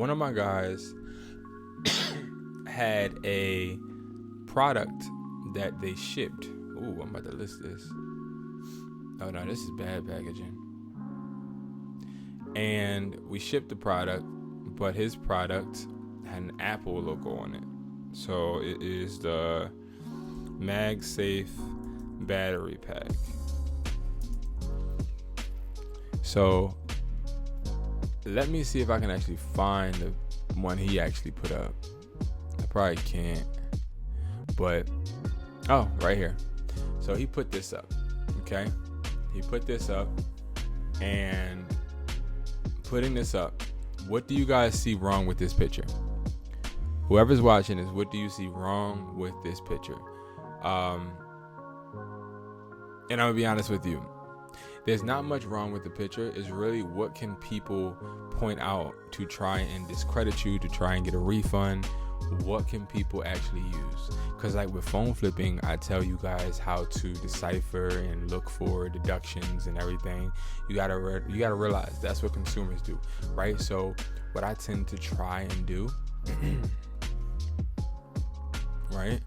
one of my guys had a product that they shipped. Ooh, I'm about to list this. Oh no, this is bad packaging. And we shipped the product, but his product had an Apple logo on it. So it is the MagSafe battery pack. So let me see if I can actually find the one he actually put up. I probably can't, but right here. So he put this up. Okay, he put this up, and putting this up, what do you guys see wrong with this picture? Whoever's watching this, what do you see wrong with this picture? And I'm gonna be honest with you. There's not much wrong with the picture. It's really what can people point out to try and discredit you, to try and get a refund. What can people actually use? Because like with phone flipping, I tell you guys how to decipher and look for deductions and everything. You gotta realize that's what consumers do, right? So what I tend to try and do, right?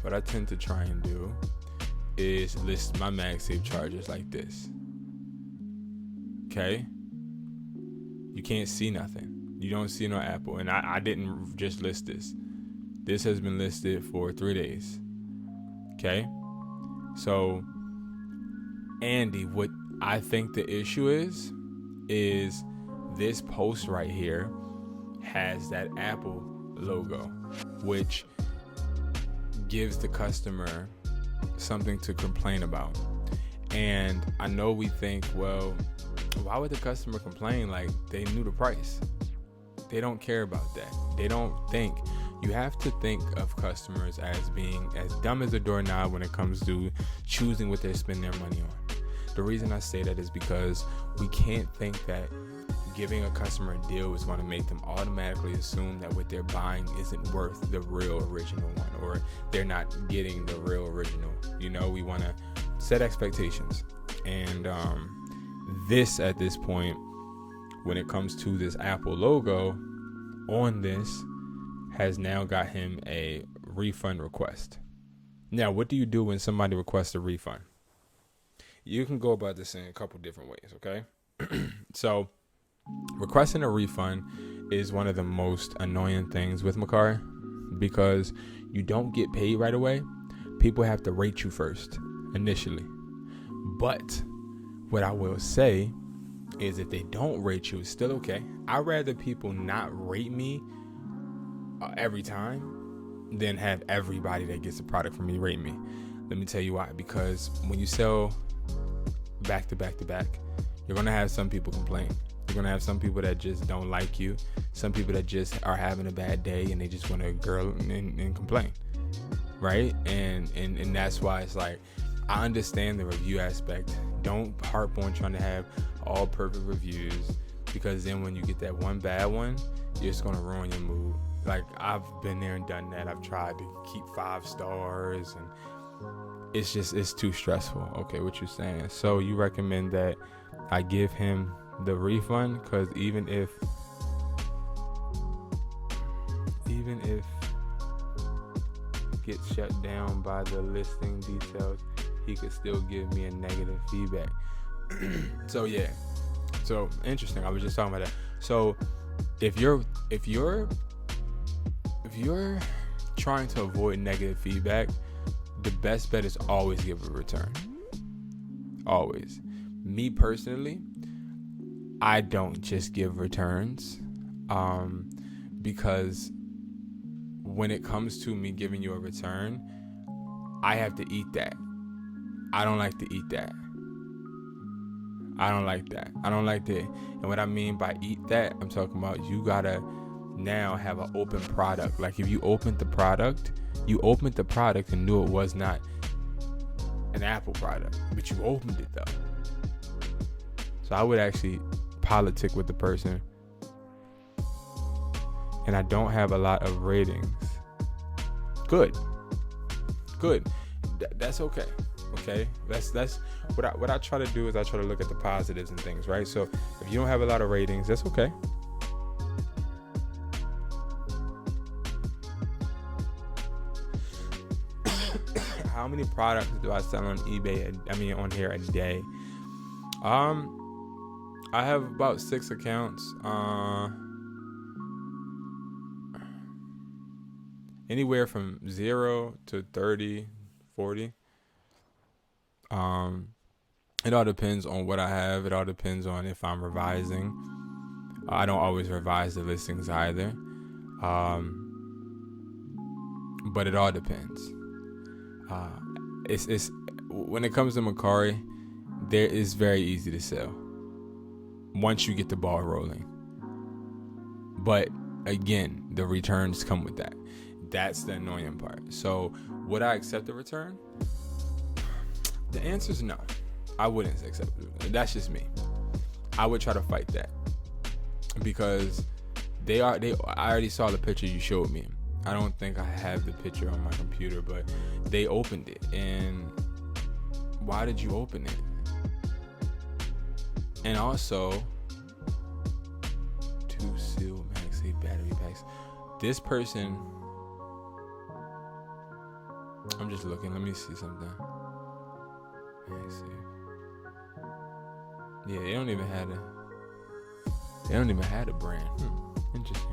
What I tend to try and do is list my MagSafe charges like this. Okay? You can't see nothing. You don't see no Apple. And I didn't just list this. This has been listed for 3 days. Okay? So, Andy, what I think the issue is this post right here has that Apple logo, which gives the customer something to complain about. And I know we think, well, why would the customer complain? Like, they knew the price. They don't care about that. They don't think. You have to think of customers as being as dumb as a doorknob when it comes to choosing what they spend their money on. The reason I say that is because we can't think that giving a customer a deal is going to make them automatically assume that what they're buying isn't worth the real original one, or they're not getting the real original. You know, we want to set expectations. And this, at this point, when it comes to this Apple logo on this, has now got him a refund request. Now, what do you do when somebody requests a refund? You can go about this in a couple different ways, okay? So, requesting a refund is one of the most annoying things with Mercari, because you don't get paid right away. People have to rate you first, initially. But what I will say is if they don't rate you, it's still okay. I'd rather people not rate me every time than have everybody that gets a product from me rate me. Let me tell you why. Because when you sell back to back to back, you're going to have some people complain. You're going to have some people that just don't like you. Some people that just are having a bad day and they just want to girl and complain. Right? And that's why it's like, I understand the review aspect. Don't harp on trying to have all perfect reviews, because then when you get that one bad one, you're just going to ruin your mood. Like, I've been there and done that. I've tried to keep 5 stars and it's too stressful. Okay, what you're saying. So you recommend that I give him the refund, because even if it gets shut down by the listing details, he could still give me a negative feedback. So yeah. So interesting. I was just talking about that. So if you're trying to avoid negative feedback, the best bet is always give a return. Always. Me personally, I don't just give returns, because when it comes to me giving you a return, I have to eat that. I don't like to eat that. I don't like that. And what I mean by eat that, I'm talking about you gotta now have an open product. Like, if you opened the product and knew it was not an Apple product, but you opened it though. So I would actually politic with the person. And I don't have a lot of ratings. Good. That's okay. Okay, that's what I try to do is I try to look at the positives and things, right? So if you don't have a lot of ratings, that's okay. how many products do I sell on eBay? On here a day. I have about 6 accounts. Anywhere from 0 to 30, 40. It all depends on what I have. It all depends on if I'm revising. I don't always revise the listings either. But it all depends. It's when it comes to Mercari, there is very easy to sell once you get the ball rolling. But again, the returns come with that. That's the annoying part. So would I accept a return? The answer is no. I wouldn't accept it. That's just me. I would try to fight that because I already saw the picture you showed me. I don't think I have the picture on my computer, but they opened it. And why did you open it? And also, 2 seal MagSafe battery packs. This person, I'm just looking. Let me see something. MagSafe. Yeah, they don't even have a brand. Interesting.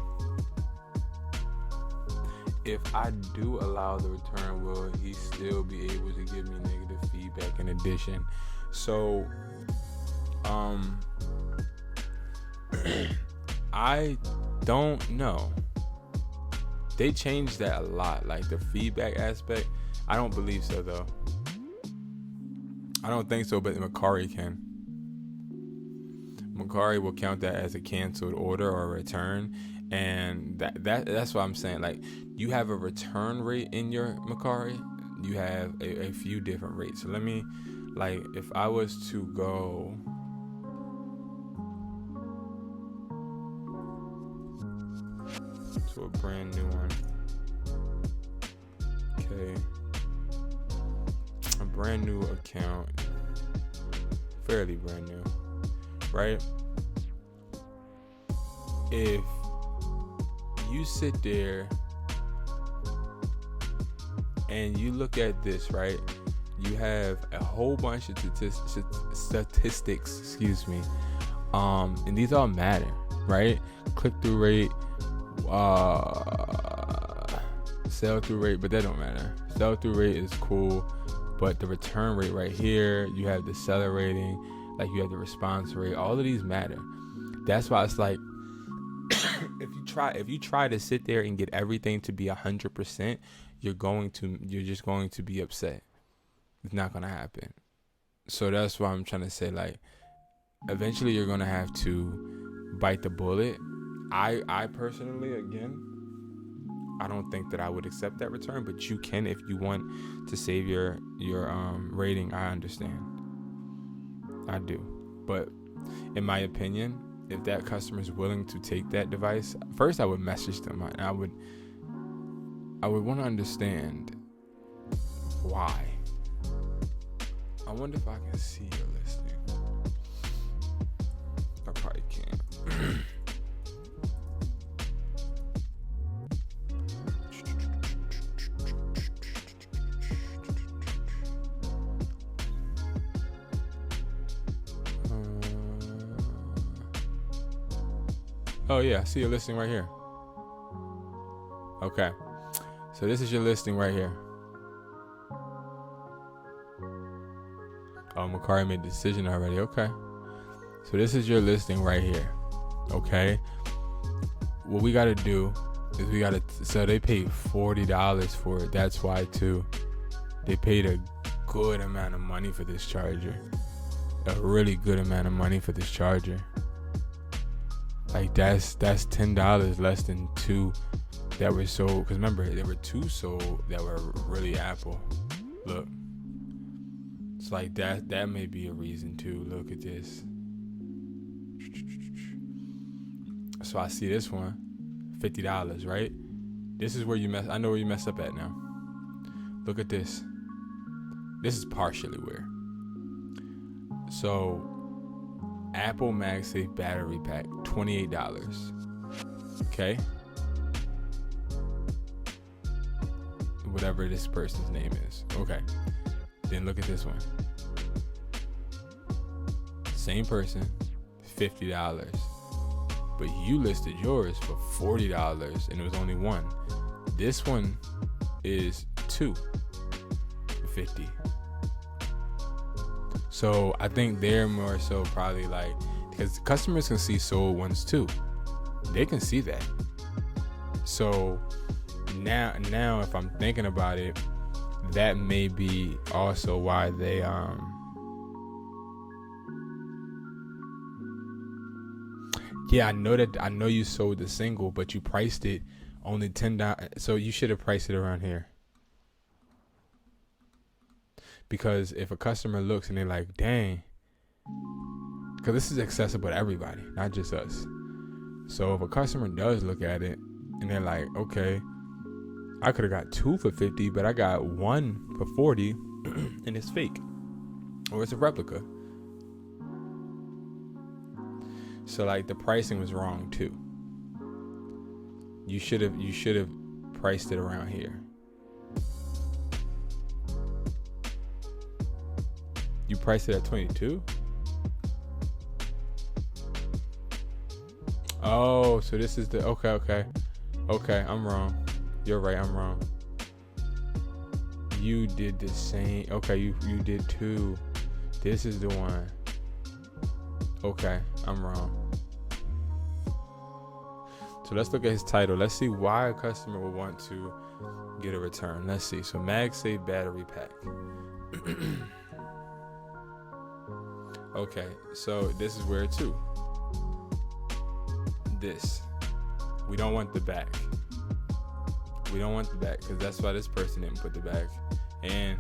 If I do allow the return, will he still be able to give me negative feedback in addition? So, I don't know. They changed that a lot, like the feedback aspect. I don't believe so, though. I don't think so, but Mercari can. Mercari will count that as a canceled order or a return, and that's what I'm saying. Like, you have a return rate in your Mercari, you have a few different rates. So let me, like, if I was to go to a brand new one, okay, a brand new account, fairly brand new, right? If you sit there and you look at this, right? You have a whole bunch of statistics, and these all matter, right? Click-through rate, sell-through rate, but that don't matter. Sell-through rate is cool, but the return rate right here, you have the seller rating, like you have the response rate. All of these matter. That's why it's like, if you try to sit there and get everything to be 100%, you're just going to be upset. It's not gonna happen. So that's why I'm trying to say, like, eventually you're gonna have to bite the bullet. I personally, again, I don't think that I would accept that return, but you can if you want to save your rating. I understand. I do. But in my opinion, if that customer is willing to take that device, first I would message them. I would want to understand why. I wonder if I can see your listing. I probably can't. Oh yeah, I see your listing right here. Okay, so this is your listing right here. Oh, Mercari made the decision already. Okay, so this is your listing right here. Okay, what we gotta do is so they paid $40 for it. That's why too. They paid a good amount of money for this charger. A really good amount of money for this charger. Like that's $10 less than 2 that were sold. Because remember, there were 2 sold that were really Apple. Look, it's like that may be a reason too. Look at this. So I see this one, $50, right? This is where I know where you mess up at now. Look at this. This is partially where. So Apple MagSafe battery pack, $28. Okay. whatever this person's name is. Okay. Then look at this one. Same person, $50. But you listed yours for $40 and it was only one. This one is two for $50. So I think they're more so probably like, because customers can see sold ones too. They can see that. So now if I'm thinking about it, that may be also why they yeah, I know you sold the single, but you priced it only $10. So you should have priced it around here. Because if a customer looks and they're like, dang, because this is accessible to everybody, not just us. So if a customer does look at it and they're like, okay, I could have got two for $50, but I got one for $40 and it's fake or it's a replica. So like the pricing was wrong too. You should have priced it around here. You priced it at 22? Oh, so this is the okay, I'm wrong. You're right, I'm wrong. You did the same. Okay, you did two. This is the one. Okay, I'm wrong. So let's look at his title. Let's see why a customer will want to get a return. Let's see. So MagSafe battery pack. Okay, so this is where too. This. We don't want the back. We don't want the back because that's why this person didn't put the back. And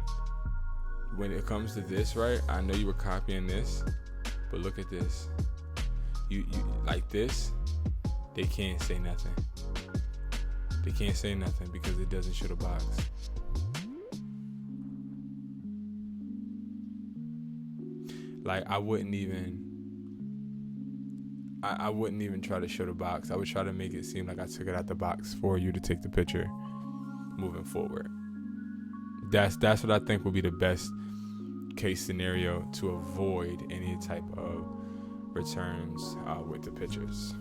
when it comes to this, right? I know you were copying this, but look at this. You like this. They can't say nothing. They can't say nothing because it doesn't show the box. Like I wouldn't even try to show the box. I would try to make it seem like I took it out the box for you to take the picture moving forward. That's what I think would be the best case scenario to avoid any type of returns with the pictures.